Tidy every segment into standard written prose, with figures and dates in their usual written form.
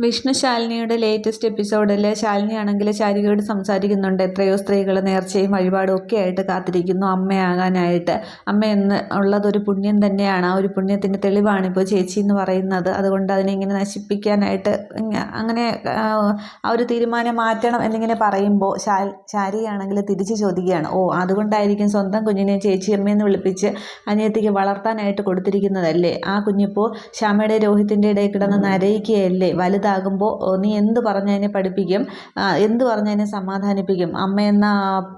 Vishnu ശാലിനിയുടെ latest എപ്പിസോഡിൽ ശാലിനി ആണെങ്കിൽ ശാരികയോട് സംസാരിക്കുന്നുണ്ട്. എത്രയോ സ്ത്രീകൾ നേർച്ചയും വഴിപാടും ഒക്കെ ആയിട്ട് കാത്തിരിക്കുന്നു അമ്മയാകാനായിട്ട്. അമ്മ എന്ന് ഉള്ളതൊരു പുണ്യം തന്നെയാണ്. ആ ഒരു പുണ്യത്തിൻ്റെ തെളിവാണിപ്പോൾ ചേച്ചി എന്ന് പറയുന്നത്. അതുകൊണ്ട് അതിനെ ഇങ്ങനെ നശിപ്പിക്കാനായിട്ട് അങ്ങനെ ആ ഒരു തീരുമാനം മാറ്റണം എന്നിങ്ങനെ പറയുമ്പോൾ ശാരികയാണെങ്കിൽ തിരിച്ച് ചോദിക്കുകയാണ്, അതുകൊണ്ടായിരിക്കും സ്വന്തം കുഞ്ഞിനെ ചേച്ചിയമ്മയെന്ന് വിളിപ്പിച്ച് അനിയത്തിക്ക് വളർത്താനായിട്ട് കൊടുത്തിരിക്കുന്നതല്ലേ? ആ കുഞ്ഞിപ്പോൾ ശ്യാമയുടെ രോഹിത്തിൻ്റെ ഇടയിൽ കിടന്ന് നരയിക്കുകയല്ലേ? വലുതാകുമ്പോൾ നീ എന്ത് പറഞ്ഞതിനെ പഠിപ്പിക്കും, എന്ത് പറഞ്ഞതിനെ സമാധാനിപ്പിക്കും? അമ്മയെന്ന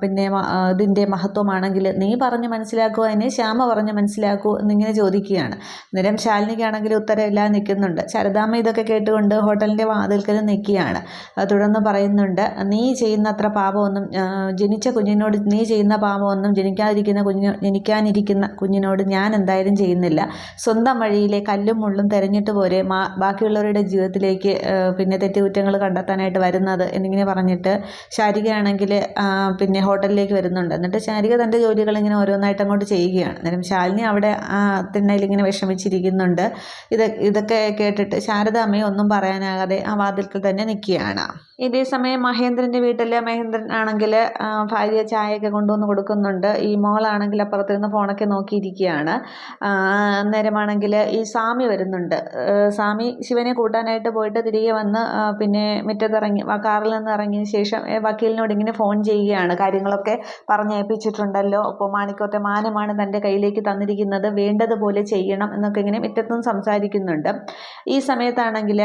പിന്നെ ഇതിൻ്റെ മഹത്വമാണെങ്കിൽ നീ പറഞ്ഞ് മനസ്സിലാക്കുമോ, അതിനെ ശ്യാമ പറഞ്ഞ് മനസ്സിലാക്കുമോ എന്നിങ്ങനെ ചോദിക്കുകയാണ്. അന്നേരം ശാലിനിക്കാണെങ്കിൽ ഉത്തരമില്ലാതെ നിൽക്കുന്നുണ്ട്. ശാരദാമ്മ ഇതൊക്കെ കേട്ടുകൊണ്ട് ഹോട്ടലിൻ്റെ വാതിൽക്കൽ നിൽക്കുകയാണ്. തുടർന്ന് പറയുന്നുണ്ട്, നീ ചെയ്യുന്ന അത്ര പാപമൊന്നും ജനിച്ച കുഞ്ഞിനോട് നീ ചെയ്യുന്ന പാപമൊന്നും ജനിക്കാനിരിക്കുന്ന കുഞ്ഞിനോട് ഞാൻ എന്തായാലും ചെയ്യുന്നില്ല. സ്വന്തം വഴിയിലെ കല്ലും മുള്ളും തിരഞ്ഞിട്ട് പോരെ ബാക്കിയുള്ളവരുടെ ജീവിതത്തിലേക്ക് പിന്നെ തെറ്റുകുറ്റങ്ങൾ കണ്ടെത്താനായിട്ട് വരുന്നത് എന്നിങ്ങനെ പറഞ്ഞിട്ട് ശാരികയാണെങ്കിൽ പിന്നെ ഹോട്ടലിലേക്ക് വരുന്നുണ്ട്. എന്നിട്ട് ശാരിക തൻ്റെ ജോലികൾ ഇങ്ങനെ ഓരോന്നായിട്ട് അങ്ങോട്ട് ചെയ്യുകയാണ്. അന്നേരം ശാലിനി അവിടെ തിണ്ണയിൽ ഇങ്ങനെ വിഷമിച്ചിരിക്കുന്നുണ്ട്. ഇതൊക്കെ കേട്ടിട്ട് ശാരദാമ്മയെ ഒന്നും പറയാനാകാതെ ആ വാതിൽക്കൽ തന്നെ നിൽക്കുകയാണ്. ഇതേ സമയം മഹേന്ദ്രൻ്റെ വീട്ടിൽ മഹേന്ദ്രൻ ആണെങ്കിൽ ഭാര്യ ചായയൊക്കെ കൊണ്ടുവന്ന് കൊടുക്കുന്നുണ്ട്. ഈ മോളാണെങ്കിൽ അപ്പുറത്തിരുന്ന് ഫോണൊക്കെ നോക്കിയിരിക്കുകയാണ്. അന്നേരമാണെങ്കിൽ ഈ സ്വാമി വരുന്നുണ്ട്. സ്വാമി ശിവനെ കൂട്ടാനായിട്ട് പോയിട്ട് തിരികെ വന്ന് പിന്നെ മുറ്റത്തിറങ്ങി കാറിൽ നിന്ന് ഇറങ്ങിയതിന് ശേഷം വക്കീലിനോട് ഇങ്ങനെ ഫോൺ ചെയ്യുകയാണ്. കാര്യങ്ങളൊക്കെ പറഞ്ഞേൽപ്പിച്ചിട്ടുണ്ടല്ലോ, അപ്പോൾ മാണിക്കോത്തെ മാനമാണ് തൻ്റെ കയ്യിലേക്ക് തന്നിരിക്കുന്നത്, വേണ്ടതുപോലെ ചെയ്യണം എന്നൊക്കെ ഇങ്ങനെ മുറ്റത്തുനിന്ന് സംസാരിക്കുന്നുണ്ട്. ഈ സമയത്താണെങ്കിൽ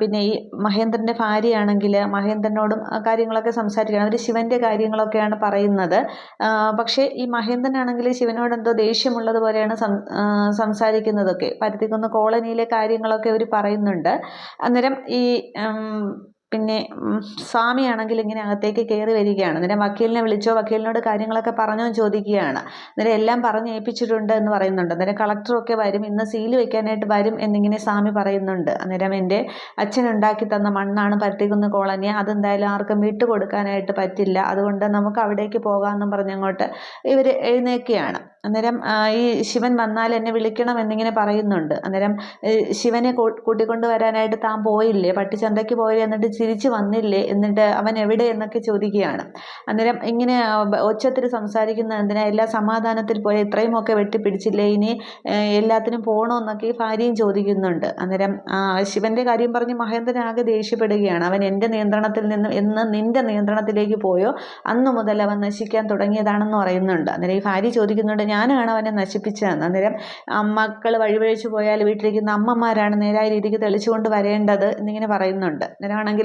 പിന്നെ ഈ മഹേന്ദ്രൻ്റെ ഭാര്യയാണെങ്കിൽ മഹേന്ദ്രനോടും കാര്യങ്ങളൊക്കെ സംസാരിക്കണം. അവർ ശിവൻ്റെ കാര്യങ്ങളൊക്കെയാണ് പറയുന്നത്. പക്ഷേ ഈ മഹേന്ദ്രനാണെങ്കിൽ ശിവനോട് എന്തോ ദേഷ്യമുള്ളത് പോലെയാണ് സംസാരിക്കുന്നതൊക്കെ. പരുത്തിക്കുന്ന് കോളനിയിലെ കാര്യങ്ങളൊക്കെ അവർ പറയുന്നുണ്ട്. അന്നേരം ഈ പിന്നെ സ്വാമിയാണെങ്കിൽ ഇങ്ങനെ അകത്തേക്ക് കയറി വരികയാണ്. അന്നേരം വക്കീലിനെ വിളിച്ചോ, വക്കീലിനോട് കാര്യങ്ങളൊക്കെ പറഞ്ഞോ ചോദിക്കുകയാണ്. അന്നേരം എല്ലാം പറഞ്ഞ് ഏൽപ്പിച്ചിട്ടുണ്ട് എന്ന് പറയുന്നുണ്ട്. അന്നേരം കളക്ടറൊക്കെ വരും, ഇന്ന് സീല് വെക്കാനായിട്ട് വരും എന്നിങ്ങനെ സ്വാമി പറയുന്നുണ്ട്. അന്നേരം എൻ്റെ അച്ഛൻ ഉണ്ടാക്കി തന്ന മണ്ണാണ് പരുത്തിക്കുന്ന് കോളനി, അതെന്തായാലും ആർക്കും വിട്ടുകൊടുക്കാനായിട്ട് പറ്റില്ല, അതുകൊണ്ട് നമുക്ക് അവിടേക്ക് പോകാമെന്നും പറഞ്ഞങ്ങോട്ട് ഇവർ എഴുന്നേൽക്കുകയാണ്. അന്നേരം ഈ ശിവൻ വന്നാൽ എന്നെ വിളിക്കണം എന്നിങ്ങനെ പറയുന്നുണ്ട്. അന്നേരം ശിവനെ കൂട്ടിക്കൊണ്ട് വരാനായിട്ട് താൻ പോയില്ലേ, പട്ടിച്ചന്തയ്ക്ക് പോയില്ലേ, എന്നിട്ട് തിരിച്ചു വന്നില്ലേ, എന്നിട്ട് അവൻ എവിടെ എന്നൊക്കെ ചോദിക്കുകയാണ്. അന്നേരം ഇങ്ങനെ ഒച്ചത്തിൽ സംസാരിക്കുന്ന എന്തിനാ, എല്ലാ സമാധാനത്തിൽ പോയി ഇത്രയുമൊക്കെ വെട്ടിപ്പിടിച്ചില്ലേ, ഇനി എല്ലാത്തിനും പോകണമെന്നൊക്കെ ഭാര്യയും ചോദിക്കുന്നുണ്ട്. അന്നേരം ശിവൻ്റെ കാര്യം പറഞ്ഞ് മഹേന്ദ്രൻ ആകെ ദേഷ്യപ്പെടുകയാണ്. അവൻ എൻ്റെ നിയന്ത്രണത്തിൽ നിന്നും എന്ന് നിൻ്റെ നിയന്ത്രണത്തിലേക്ക് പോയോ അന്നു മുതൽ അവൻ നശിക്കാൻ തുടങ്ങിയതാണെന്ന് പറയുന്നുണ്ട്. അന്നേരം ഈ ഭാര്യ ചോദിക്കുന്നുണ്ട്, ഞാനാണ് അവനെ നശിപ്പിച്ചതെന്ന്. അന്നേരം മക്കൾ വഴിപഴിച്ചു പോയാൽ വീട്ടിലിരിക്കുന്ന അമ്മമാരാണ് നേരായ രീതിക്ക് തെളിച്ചുകൊണ്ട് വരേണ്ടത് എന്നിങ്ങനെ പറയുന്നുണ്ട്. അന്നേരമാണെങ്കിൽ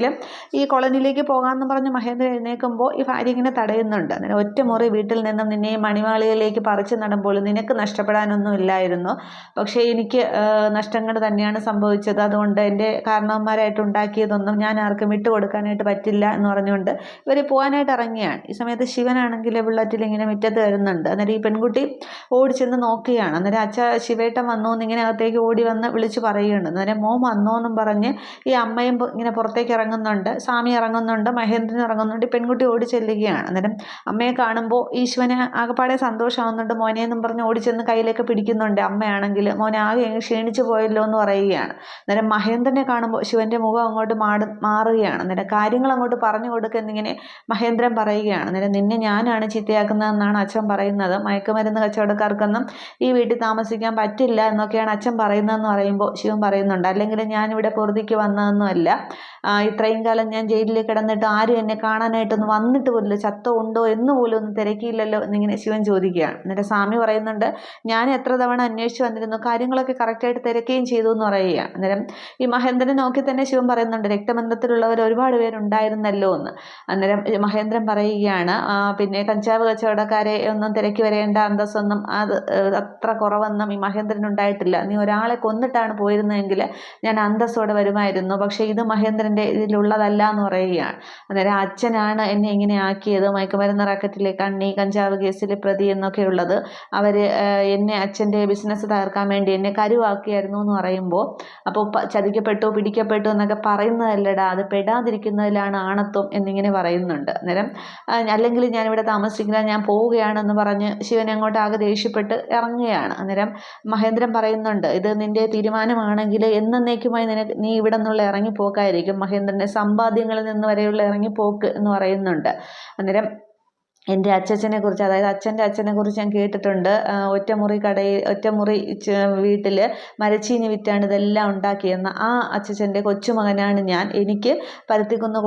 ഈ കോളനിയിലേക്ക് പോകാമെന്ന് പറഞ്ഞ് മഹേന്ദ്രൻ എഴുന്നേൽക്കുമ്പോൾ ഈ ഭാര്യ ഇങ്ങനെ തടയുന്നുണ്ട്. അന്നേരം ഒറ്റ മുറി വീട്ടിൽ നിന്നും നിന്നെ മണിമാളികയിലേക്ക് പറിച്ചു നടുമ്പോൾ നിനക്ക് നഷ്ടപ്പെടാനൊന്നും ഇല്ലായിരുന്നു, പക്ഷേ എനിക്ക് നഷ്ടങ്ങൾ തന്നെയാണ് സംഭവിച്ചത്, അതുകൊണ്ട് എൻ്റെ കാരണവന്മാരായിട്ട് ഉണ്ടാക്കിയതൊന്നും ഞാൻ ആർക്കും വിട്ടുകൊടുക്കാനായിട്ട് പറ്റില്ല എന്ന് പറഞ്ഞുകൊണ്ട് ഇവർ പോകാനായിട്ട് ഇറങ്ങിയാണ്. ഈ സമയത്ത് ശിവനാണെങ്കിൽ ബുള്ളറ്റിൽ ഇങ്ങനെ മുറ്റത്ത് വരുന്നുണ്ട്. അന്നേരം ഈ പെൺകുട്ടി ഓടിച്ചെന്ന് നോക്കുകയാണ്. അന്നേരം ശിവേട്ടൻ വന്നു എന്നിങ്ങനെ അകത്തേക്ക് ഓടി വന്ന് വിളിച്ചു പറയുന്നുണ്ട്. അന്നേരം മോൻ വന്നോ എന്നും പറഞ്ഞ് ഈ അമ്മയും ഇങ്ങനെ പുറത്തേക്ക് ഇറങ്ങുന്നുണ്ട്, സ്വാമി ഇറങ്ങുന്നുണ്ട്, മഹേന്ദ്രൻ ഇറങ്ങുന്നുണ്ട്. ഈ പെൺകുട്ടി ഓടി ചെല്ലുകയാണ്. അന്നേരം അമ്മയെ കാണുമ്പോൾ ഈശ്വരന് ആകെപ്പാടെ സന്തോഷമാവുന്നുണ്ട്. മോനെ എന്നും പറഞ്ഞ് ഓടിച്ചെന്ന് കയ്യിലേക്ക് പിടിക്കുന്നുണ്ട്. അമ്മയാണെങ്കിൽ മോനെ ആകെ ക്ഷീണിച്ചു പോയല്ലോ എന്ന് പറയുകയാണ്. അന്നേരം മഹേന്ദ്രനെ കാണുമ്പോൾ ശിവൻ്റെ മുഖം അങ്ങോട്ട് മാറുകയാണ്. അന്നേരം കാര്യങ്ങൾ അങ്ങോട്ട് പറഞ്ഞു കൊടുക്കുന്നിങ്ങനെ മഹേന്ദ്രൻ പറയുകയാണ്. അന്നേരം നിന്നെ ഞാനാണ് ചീത്തയാക്കുന്നതെന്നാണ് അച്ഛൻ പറയുന്നത്, മയക്കുമരുന്ന് കച്ചവടക്കാർക്കൊന്നും ഈ വീട്ടിൽ താമസിക്കാൻ പറ്റില്ല എന്നൊക്കെയാണ് അച്ഛൻ പറയുന്നതെന്ന് പറയുമ്പോൾ ശിവൻ പറയുന്നുണ്ട്, അല്ലെങ്കിൽ ഞാനിവിടെ പൊറുതിക്ക് വന്നതൊന്നുമല്ല, ഇത്രയും കാലം ഞാൻ ജയിലിൽ കിടന്നിട്ട് ആരും എന്നെ കാണാനായിട്ടൊന്നും വന്നിട്ട് പോലില്ല, ചത്തോ ഉണ്ടോ എന്ന് പോലും ഒന്നും തിരക്കിയില്ലല്ലോ എന്നിങ്ങനെ ശിവൻ ചോദിക്കുകയാണ്. എന്നിട്ട് സ്വാമി പറയുന്നുണ്ട്, ഞാൻ എത്ര തവണ അന്വേഷിച്ച് വന്നിരുന്നു, കാര്യങ്ങളൊക്കെ കറക്റ്റായിട്ട് തിരക്കുകയും ചെയ്തു എന്ന് പറയുകയാണ്. അന്നേരം ഈ മഹേന്ദ്രനെ നോക്കി തന്നെ ശിവൻ പറയുന്നുണ്ട്, രക്തബന്ധത്തിലുള്ളവർ ഒരുപാട് പേരുണ്ടായിരുന്നല്ലോ എന്ന്. അന്നേരം മഹേന്ദ്രൻ പറയുകയാണ്, പിന്നെ കഞ്ചാവ് കച്ചവടക്കാരെ ഒന്നും തിരക്കി വരേണ്ട അന്തസ്സൊന്നും അത് അത്ര കുറവൊന്നും ഈ മഹേന്ദ്രൻ ഉണ്ടായിട്ടില്ല, നീ ഒരാളെ കൊന്നിട്ടാണ് പോയിരുന്നതെങ്കിൽ ഞാൻ അന്തസ്സോടെ വരുമായിരുന്നു, പക്ഷേ ഇത് മഹേന്ദ്രൻ്റെ ഇതിലുള്ളതല്ല എന്ന് പറയുകയാണ്. അന്നേരം അച്ഛനാണ് എന്നെ ഇങ്ങനെ ആക്കിയത്, മയക്കുമരുന്ന് റാക്കറ്റിലെ കണ്ണി, കഞ്ചാവ് കേസിൽ പ്രതി എന്നൊക്കെ ഉള്ളത്, അവർ എന്നെ അച്ഛൻ്റെ ബിസിനസ് തകർക്കാൻ വേണ്ടി എന്നെ കരുവാക്കിയായിരുന്നു എന്ന് പറയുമ്പോൾ, അപ്പോൾ ചതിക്കപ്പെട്ടു പിടിക്കപ്പെട്ടു എന്നൊക്കെ പറയുന്നതല്ലടാ, അത് പെടാതിരിക്കുന്നതിലാണ് ആണത്വം എന്നിങ്ങനെ പറയുന്നുണ്ട്. അന്നേരം അല്ലെങ്കിൽ ഞാനിവിടെ താമസിക്കില്ല, ഞാൻ പോവുകയാണെന്ന് പറഞ്ഞ് ശിവനെ അങ്ങോട്ട് ആകെ ദേഷ്യപ്പെട്ട് ഇറങ്ങുകയാണ്. അന്നേരം മഹേന്ദ്രൻ പറയുന്നുണ്ട്, ഇത് നിന്റെ തീരുമാനമാണെങ്കിൽ എന്നേക്കുമായി നീ ഇവിടെ നിന്നുള്ള ഇറങ്ങിപ്പോക്കായിരിക്കും, മഹേന്ദ്രൻ്റെ സമ്പാദ്യങ്ങളിൽ നിന്ന് വരെയുള്ള ഇറങ്ങിപ്പോക്ക് എന്ന് പറയുന്നുണ്ട്. അന്നേരം എൻ്റെ അച്ഛനെ കുറിച്ച്, അതായത് അച്ഛൻ്റെ അച്ഛനെ കുറിച്ച് ഞാൻ കേട്ടിട്ടുണ്ട്. ഒറ്റമുറി വീട്ടിൽ മരച്ചീനി വിറ്റാണ് ഇതെല്ലാം ഉണ്ടാക്കിയെന്ന്. ആ അച്ഛൻ്റെ കൊച്ചുമകനാണ് ഞാൻ. എനിക്ക് പരുത്തിക്കുന്ന്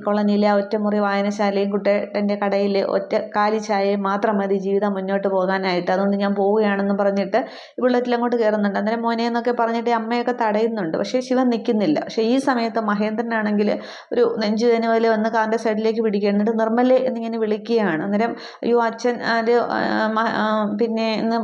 കോളനിയിലെ ആ ഒറ്റമുറി വായനശാലയും കുട്ടേട്ടൻ്റെ കടയിൽ ഒറ്റ കാലി ചായയും മാത്രം മതി ജീവിതം മുന്നോട്ട് പോകാനായിട്ട്. അതുകൊണ്ട് ഞാൻ പോവുകയാണെന്ന് പറഞ്ഞിട്ട് ബുള്ളറ്റിൽ അങ്ങോട്ട് കയറുന്നുണ്ട്. അന്നേരം മോനെ എന്നൊക്കെ പറഞ്ഞിട്ട് അമ്മയൊക്കെ തടയുന്നുണ്ട്. പക്ഷേ ശിവൻ നിൽക്കുന്നില്ല. പക്ഷേ ഈ സമയത്ത് മഹേന്ദ്രനാണെങ്കിൽ ഒരു നെഞ്ചുവേദന പോലെ വന്ന് കാറിൻ്റെ സൈഡിലേക്ക് പിടിക്കുക, എന്നിട്ട് നിർമ്മലേ എന്നിങ്ങനെ വിളിക്കുകയാണ്. അന്നേരം അയ്യോ അച്ഛൻ അത് പിന്നെ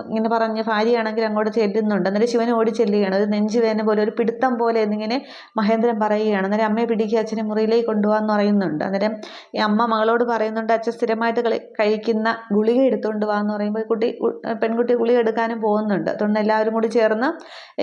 ഇങ്ങനെ പറഞ്ഞ് ഭാര്യയാണെങ്കിൽ അങ്ങോട്ട് ചെല്ലുന്നുണ്ട്. അന്നേരം ശിവൻ ഓടി ചെല്ലുകയാണ്. ഒരു നെഞ്ചുവേദന പോലെ, ഒരു പിടുത്തം പോലെ എന്നിങ്ങനെ മഹേന്ദ്രൻ പറയുകയാണ്. അന്നേരം അമ്മയെ പിടിക്കുക, അച്ഛനെ മുറിയിലേക്ക് കൊണ്ടുപോകാമെന്ന് പറയുന്നുണ്ട്. അന്നേരം ഈ അമ്മ മകളോട് പറയുന്നുണ്ട്, അച്ഛൻ സ്ഥിരമായിട്ട് കഴിക്കുന്ന ഗുളിക എടുത്തുകൊണ്ട് പോകാമെന്ന് പറയുമ്പോൾ പെൺകുട്ടി ഗുളിക എടുക്കാനും പോകുന്നുണ്ട്. അതുകൊണ്ട് എല്ലാവരും കൂടി ചേർന്ന്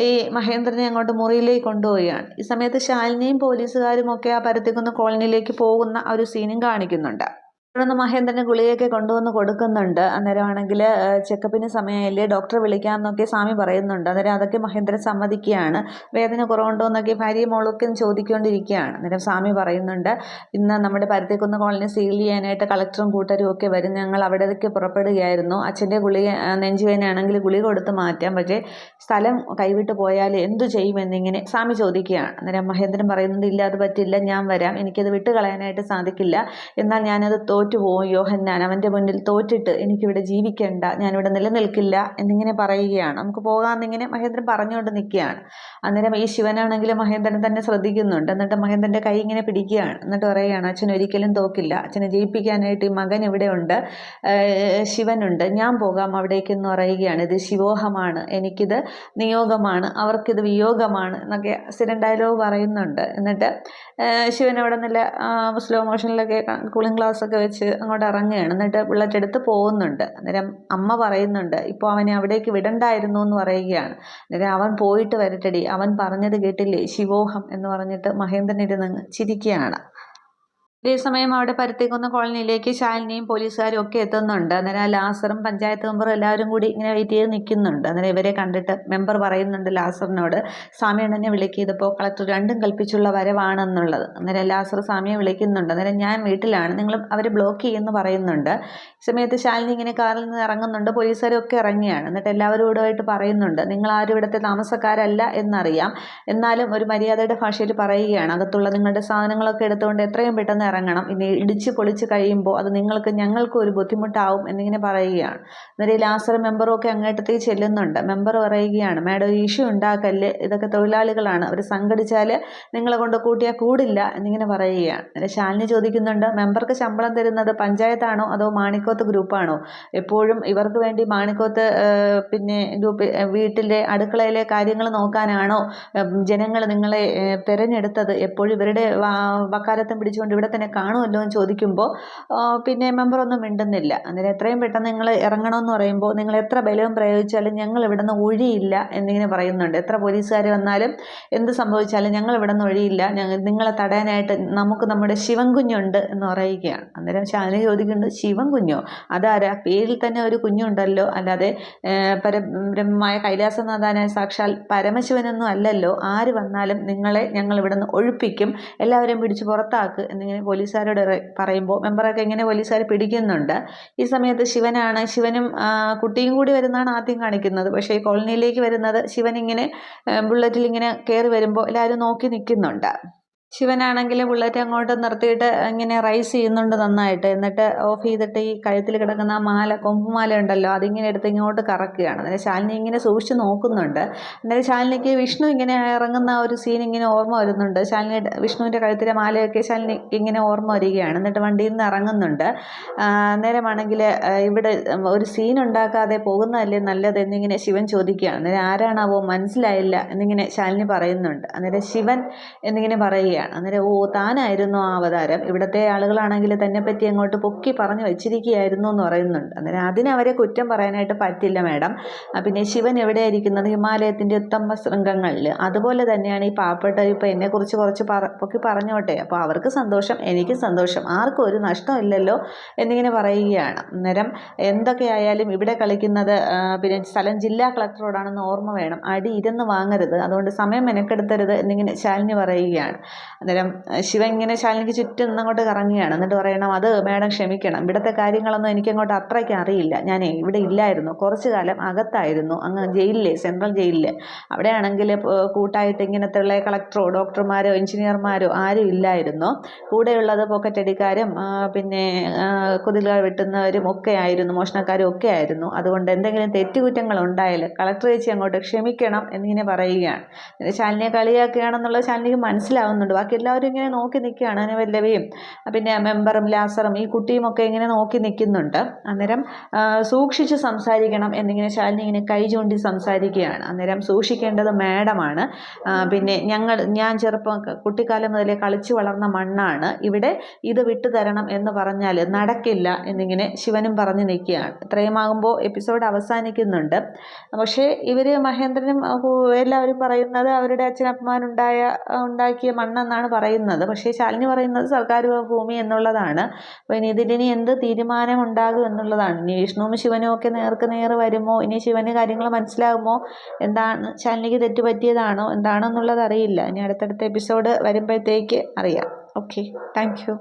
ഈ മഹേന്ദ്രനെ അങ്ങോട്ട് മുറിയിലേക്ക് കൊണ്ടുപോവുകയാണ്. ഈ സമയത്ത് ശാലിനിയും പോലീസുകാരും ഒക്കെ ആ പരുത്തിക്കുന്ന് കോളനിയിലേക്ക് പോകുന്ന ഒരു സീനും കാണിക്കുന്നുണ്ട്. തുടർന്ന് മഹേന്ദ്രന് ഗുളികയൊക്കെ കൊണ്ടുവന്ന് കൊടുക്കുന്നുണ്ട്. അന്നേരമാണെങ്കിൽ ചെക്കപ്പിന് സമയമായില്ലേ, ഡോക്ടറെ വിളിക്കാമെന്നൊക്കെ സ്വാമി പറയുന്നുണ്ട്. അന്നേരം അതൊക്കെ മഹേന്ദ്രൻ സമ്മതിക്കുകയാണ്. വേദന കുറവുണ്ടോ എന്നൊക്കെ ഭാര്യയും മോളൊക്കെ ചോദിക്കൊണ്ടിരിക്കുകയാണ്. അന്നേരം സ്വാമി പറയുന്നുണ്ട്, ഇന്ന് നമ്മുടെ പരുത്തിക്കുന്ന് കോളനി സീൽ ചെയ്യാനായിട്ട് കളക്ടറും കൂട്ടരും ഒക്കെ വരും, ഞങ്ങൾ അവിടേക്ക് പുറപ്പെടുകയായിരുന്നു. അച്ഛൻ്റെ ഗുളിക നെഞ്ചുവേദനയാണെങ്കിൽ ഗുളിക കൊടുത്ത് മാറ്റാം, പക്ഷേ സ്ഥലം കൈവിട്ട് പോയാൽ എന്തു ചെയ്യുമെന്നിങ്ങനെ സ്വാമി ചോദിക്കുകയാണ്. അന്നേരം മഹേന്ദ്രൻ പറയുന്നുണ്ട്, ഇല്ല അത് പറ്റില്ല, ഞാൻ വരാം, എനിക്കത് വിട്ടുകളയാനായിട്ട് സാധിക്കില്ല, എന്നാൽ ഞാനത് തോറ്റുപോകും യോഹന്നാൻ, അവൻ്റെ മുന്നിൽ തോറ്റിട്ട് എനിക്കിവിടെ ജീവിക്കേണ്ട, ഞാനിവിടെ നിലനിൽക്കില്ല എന്നിങ്ങനെ പറയുകയാണ്. നമുക്ക് പോകാമെന്നിങ്ങനെ മഹേന്ദ്രൻ പറഞ്ഞുകൊണ്ട് നിൽക്കുകയാണ്. അന്നേരം ഈ ശിവനാണെങ്കിൽ മഹേന്ദ്രൻ തന്നെ ശ്രദ്ധിക്കുന്നുണ്ട്. എന്നിട്ട് മഹേന്ദ്രൻ്റെ കൈ ഇങ്ങനെ പിടിക്കുകയാണ്. എന്നിട്ട് പറയുകയാണ്, അച്ഛൻ ഒരിക്കലും തോക്കില്ല, അച്ഛനെ ജയിപ്പിക്കാനായിട്ട് ഈ മകൻ ഇവിടെ ഉണ്ട്, ശിവനുണ്ട്, ഞാൻ പോകാം അവിടേക്കെന്ന് പറയുകയാണ്. ഇത് ശിവോഹമാണ്, എനിക്കിത് നിയോഗമാണ്, അവർക്കിത് വിയോഗമാണ് എന്നൊക്കെ സ്ഥിരം ഡയലോഗ് പറയുന്നുണ്ട്. എന്നിട്ട് ശിവൻ അവിടെ നല്ല സ്ലോ മോഷനിലൊക്കെ കൂളിംഗ് ഗ്ലാസ് ഒക്കെ വെച്ച് അങ്ങോട്ട് ഇറങ്ങുകയാണ്. എന്നിട്ട് ബുള്ളറ്റ് എടുത്ത് പോകുന്നുണ്ട്. അന്നേരം അമ്മ പറയുന്നുണ്ട്, ഇപ്പോൾ അവനെ അവിടേക്ക് വിടണ്ടായിരുന്നു എന്ന് പറയുകയാണ്. അന്നേരം അവൻ പോയിട്ട് വരട്ടെടി, അവൻ പറഞ്ഞത് കേട്ടില്ലേ ശിവോഹം എന്ന് പറഞ്ഞിട്ട് മഹേന്ദ്രൻ ഇരുന്ന് ചിരിക്കുകയാണ്. അതേസമയം അവിടെ പരുത്തിക്കുന്ന് കോളനിയിലേക്ക് ശാലിനിയും പോലീസുകാരും ഒക്കെ എത്തുന്നുണ്ട്. അന്നേരം ലാസറും പഞ്ചായത്ത് മെമ്പറും എല്ലാവരും കൂടി ഇങ്ങനെ വെയിറ്റ് ചെയ്ത് നിൽക്കുന്നുണ്ട്. അന്നേരം ഇവരെ കണ്ടിട്ട് മെമ്പർ പറയുന്നുണ്ട് ലാസറിനോട്, സ്വാമിയാണ് എന്നെ വിളിക്കിയതിപ്പോൾ കളക്ടർ രണ്ടും കൽപ്പിച്ചുള്ള വരവാണെന്നുള്ളത്. അന്നേരം ലാസർ സ്വാമിയെ വിളിക്കുന്നുണ്ട്. അന്നേരം ഞാൻ വീട്ടിലാണ്, നിങ്ങൾ അവരെ ബ്ലോക്ക് ചെയ്യുമെന്ന് പറയുന്നുണ്ട്. ഈ സമയത്ത് ശാലിനി ഇങ്ങനെ കാറിൽ നിന്ന് ഇറങ്ങുന്നുണ്ട്. പോലീസുകാരും ഒക്കെ ഇറങ്ങിയാണ്. എന്നിട്ട് എല്ലാവരും ഇവിടെയായിട്ട് പറയുന്നുണ്ട്, നിങ്ങളാരും ഇവിടുത്തെ താമസക്കാരല്ല എന്നറിയാം, എന്നാലും ഒരു മര്യാദയുടെ ഭാഷയിൽ പറയുകയാണ്, അകത്തുള്ള നിങ്ങളുടെ സാധനങ്ങളൊക്കെ എടുത്തുകൊണ്ട് എത്രയും പെട്ടെന്ന് ഇറങ്ങണം, ഇനി ഇടിച്ച് പൊളിച്ച് കഴിയുമ്പോൾ അത് ഞങ്ങൾക്കും ഒരു ബുദ്ധിമുട്ടാവും എന്നിങ്ങനെ പറയുകയാണ്. അന്നേരം ലാസർ മെമ്പറും ഒക്കെ അങ്ങോട്ടത്തേക്ക് ചെല്ലുന്നുണ്ട്. മെമ്പർ പറയുകയാണ്, മാഡം ഒരു ഇഷ്യൂ ഉണ്ടാക്കല്ലേ, ഇതൊക്കെ തൊഴിലാളികളാണ്, അവർ സംഘടിച്ചാൽ നിങ്ങളെ കൊണ്ട് കൂട്ടിയാൽ കൂടില്ല എന്നിങ്ങനെ പറയുകയാണ്. അന്നേരം ശാലിനി ചോദിക്കുന്നുണ്ട്, മെമ്പർക്ക് ശമ്പളം തരുന്നത് പഞ്ചായത്താണോ അതോ മാണിക്കോത്ത് ഗ്രൂപ്പാണോ? എപ്പോഴും ഇവർക്ക് വേണ്ടി മാണിക്കോത്ത് പിന്നെ വീട്ടിലെ അടുക്കളയിലെ കാര്യങ്ങൾ നോക്കാനാണോ ജനങ്ങൾ നിങ്ങളെ തിരഞ്ഞെടുത്തത്? എപ്പോഴും ഇവരുടെ വക്കാലത്തും പിടിച്ചുകൊണ്ട് ഇവിടെ തന്നെ കാണുമല്ലോ എന്ന് ചോദിക്കുമ്പോൾ പിന്നെ മെമ്പറൊന്നും മിണ്ടുന്നില്ല. അന്നേരം എത്രയും പെട്ടെന്ന് നിങ്ങൾ ഇറങ്ങണമെന്ന് പറയുമ്പോൾ, നിങ്ങൾ എത്ര ബലവും പ്രയോഗിച്ചാലും ഞങ്ങൾ ഇവിടെ നിന്ന് ഒഴിയില്ല എന്നിങ്ങനെ പറയുന്നുണ്ട്. എത്ര പോലീസുകാർ വന്നാലും എന്ത് സംഭവിച്ചാലും ഞങ്ങൾ ഇവിടെ നിന്ന് ഒഴിയില്ല, നിങ്ങളെ തടയാനായിട്ട് നമുക്ക് നമ്മുടെ ശിവൻ കുഞ്ഞുണ്ട് എന്ന് പറയുകയാണ്. അന്നേരം ശാലിനി ചോദിക്കുന്നുണ്ട്, ശിവൻ കുഞ്ഞോ? അതാരാ? പേരിൽ തന്നെ ഒരു കുഞ്ഞുണ്ടല്ലോ, അല്ലാതെ പരബ്രഹ്മമായ കൈലാസനാഥാനായ സാക്ഷാൽ പരമശിവനൊന്നും അല്ലല്ലോ, ആര് വന്നാലും നിങ്ങളെ ഞങ്ങൾ ഇവിടെ നിന്ന് ഒഴിപ്പിക്കും, എല്ലാവരെയും പിടിച്ച് പുറത്താക്ക് എന്നിങ്ങനെ പോലീസുകാരോട് പറയുമ്പോൾ മെമ്പറൊക്കെ ഇങ്ങനെ പോലീസുകാർ പിടിക്കുന്നുണ്ട്. ഈ സമയത്ത് ശിവനും കുട്ടിയും കൂടി വരുന്നതാണ് ആദ്യം കാണിക്കുന്നത്. പക്ഷേ ഈ കോളനിയിലേക്ക് വരുന്നത് ശിവൻ ഇങ്ങനെ ബുള്ളറ്റിൽ ഇങ്ങനെ കയറി വരുമ്പോൾ എല്ലാവരും നോക്കി നിൽക്കുന്നുണ്ട്. ശിവനാണെങ്കിൽ ബുള്ളറ്റ് അങ്ങോട്ട് നിർത്തിയിട്ട് ഇങ്ങനെ റൈസ് ചെയ്യുന്നുണ്ട് നന്നായിട്ട്. എന്നിട്ട് ഓഫ് ചെയ്തിട്ട് ഈ കഴുത്തിൽ കിടക്കുന്ന മാല, കൊമ്പുമാല ഉണ്ടല്ലോ, അതിങ്ങനെ എടുത്ത് ഇങ്ങോട്ട് കറക്കുകയാണ്. അന്നേരം ശാലിനി ഇങ്ങനെ സൂക്ഷിച്ച് നോക്കുന്നുണ്ട്. അന്നേരം ശാലിനിക്ക് വിഷ്ണു ഇങ്ങനെ ഇറങ്ങുന്ന ഒരു സീൻ ഇങ്ങനെ ഓർമ്മ വരുന്നുണ്ട്. വിഷ്ണുവിൻ്റെ കഴുത്തിലെ മാലയൊക്കെ ശാലിനിക്ക് ഇങ്ങനെ ഓർമ്മ വരികയാണ്. എന്നിട്ട് വണ്ടിയിൽ നിന്ന് ഇറങ്ങുന്നുണ്ട്. അന്നേരമാണെങ്കിൽ ഇവിടെ ഒരു സീൻ ഉണ്ടാക്കാതെ പോകുന്നതല്ലേ നല്ലത് എന്നിങ്ങനെ ശിവൻ ചോദിക്കുകയാണ്. അന്നേരം ആരാണാവോ മനസ്സിലായില്ല എന്നിങ്ങനെ ശാലിനി പറയുന്നുണ്ട്. അന്നേരം ശിവൻ എന്നിങ്ങനെ പറയുകയാണ്. പറയുകയാണ്. അന്നേരം താനായിരുന്നു ആ അവതാരം, ഇവിടുത്തെ ആളുകളാണെങ്കിൽ തന്നെ പറ്റി അങ്ങോട്ട് പൊക്കി പറഞ്ഞു വെച്ചിരിക്കുകയായിരുന്നു എന്ന് പറയുന്നുണ്ട്. അന്നേരം അതിനവരെ കുറ്റം പറയാനായിട്ട് പറ്റില്ല മാഡം. പിന്നെ ശിവൻ എവിടെയായിരിക്കുന്നത്, ഹിമാലയത്തിൻ്റെ ഉത്തമ ശൃംഗങ്ങളിൽ. അതുപോലെ തന്നെയാണ് ഈ പാവപ്പെട്ട ഇപ്പോൾ എന്നെക്കുറിച്ച് കുറച്ച് പൊക്കി പറഞ്ഞോട്ടെ, അപ്പോൾ അവർക്ക് സന്തോഷം, എനിക്ക് സന്തോഷം, ആർക്കും ഒരു നഷ്ടമില്ലല്ലോ എന്നിങ്ങനെ പറയുകയാണ്. അന്നേരം എന്തൊക്കെയായാലും ഇവിടെ കളിക്കുന്നത് പിന്നെ സ്ഥലം ജില്ലാ കളക്ടറോടാണെന്ന് ഓർമ്മ വേണം, അടി ഇരുന്ന് വാങ്ങരുത്, അതുകൊണ്ട് സമയം മെനക്കെടുത്തരുത് എന്നിങ്ങനെ ശാലിനി പറയുകയാണ്. അന്നേരം ശിവ ഇങ്ങനെ ശാലിനിക്ക് ചുറ്റും നിന്നങ്ങോട്ട് കറങ്ങുകയാണ്. എന്നിട്ട് പറയണം, അത് മാഡം ക്ഷമിക്കണം, ഇവിടുത്തെ കാര്യങ്ങളൊന്നും എനിക്കങ്ങോട്ട് അത്രയ്ക്ക് അറിയില്ല, ഞാൻ ഇവിടെ ഇല്ലായിരുന്നു, കുറച്ച് കാലം അകത്തായിരുന്നു, അങ്ങ് ജയിലിൽ, സെൻട്രൽ ജയിലിൽ. അവിടെയാണെങ്കിൽ കൂട്ടായിട്ട് ഇങ്ങനത്തെയുള്ള കളക്ടറോ ഡോക്ടർമാരോ എഞ്ചിനീയർമാരോ ആരും ഇല്ലായിരുന്നു. കൂടെയുള്ളത് പോക്കറ്റടിക്കാരും പിന്നെ കുതിലുകൾ വെട്ടുന്നവരും ഒക്കെ ആയിരുന്നു, മോഷണക്കാരും ഒക്കെ ആയിരുന്നു. അതുകൊണ്ട് എന്തെങ്കിലും തെറ്റുകുറ്റങ്ങൾ ഉണ്ടായാൽ കളക്ടർ ചേച്ചി അങ്ങോട്ട് ക്ഷമിക്കണം എന്നിങ്ങനെ പറയുകയാണ്. ശാലിനിയെ കളിയാക്കുകയാണെന്നുള്ളത് ശാലിനിക്ക് മനസ്സിലാവുന്നുണ്ട്. ബാക്കി എല്ലാവരും ഇങ്ങനെ നോക്കി നിൽക്കുകയാണ്. അനുപല്ലവിയും പിന്നെ മെമ്പറും ലാസറും ഈ കുട്ടിയും ഒക്കെ ഇങ്ങനെ നോക്കി നിൽക്കുന്നുണ്ട്. അന്നേരം സൂക്ഷിച്ച് സംസാരിക്കണം എന്നിങ്ങനെ ശാലിനി ഇങ്ങനെ കൈ ചൂണ്ടി സംസാരിക്കുകയാണ്. അന്നേരം സൂക്ഷിക്കേണ്ടത് മാഡമാണ്. പിന്നെ ഞാൻ കുട്ടിക്കാലം മുതലേ കളിച്ചു വളർന്ന മണ്ണാണ്, ഇവിടെ ഇത് വിട്ടുതരണം എന്ന് പറഞ്ഞാൽ നടക്കില്ല എന്നിങ്ങനെ ശിവനും പറഞ്ഞു നിൽക്കുകയാണ്. ഇത്രയുമാകുമ്പോൾ എപ്പിസോഡ് അവസാനിക്കുന്നുണ്ട്. പക്ഷേ ഇവർ മഹേന്ദ്രനും എല്ലാവരും പറയുന്നത് അവരുടെ ഉണ്ടാക്കിയ മണ്ണെന്നാണ് പറയുന്നത്. പക്ഷേ ശാലിനി പറയുന്നത് സർക്കാർ ഭൂമി എന്നുള്ളതാണ്. അപ്പോൾ ഇനി ഇതിലിനി എന്ത് തീരുമാനം ഉണ്ടാകും എന്നുള്ളതാണ്. ഇനി വിഷ്ണുവും ശിവനും ഒക്കെ നേർക്ക് നേർ വരുമോ, ഇനി ശിവന് കാര്യങ്ങൾ മനസ്സിലാകുമോ, എന്താണ് ശാലിനിക്ക് തെറ്റുപറ്റിയതാണോ എന്താണെന്നുള്ളത് അറിയില്ല. ഇനി അടുത്തടുത്ത എപ്പിസോഡ് വരുമ്പോഴത്തേക്ക് അറിയാം. Okay, thank you.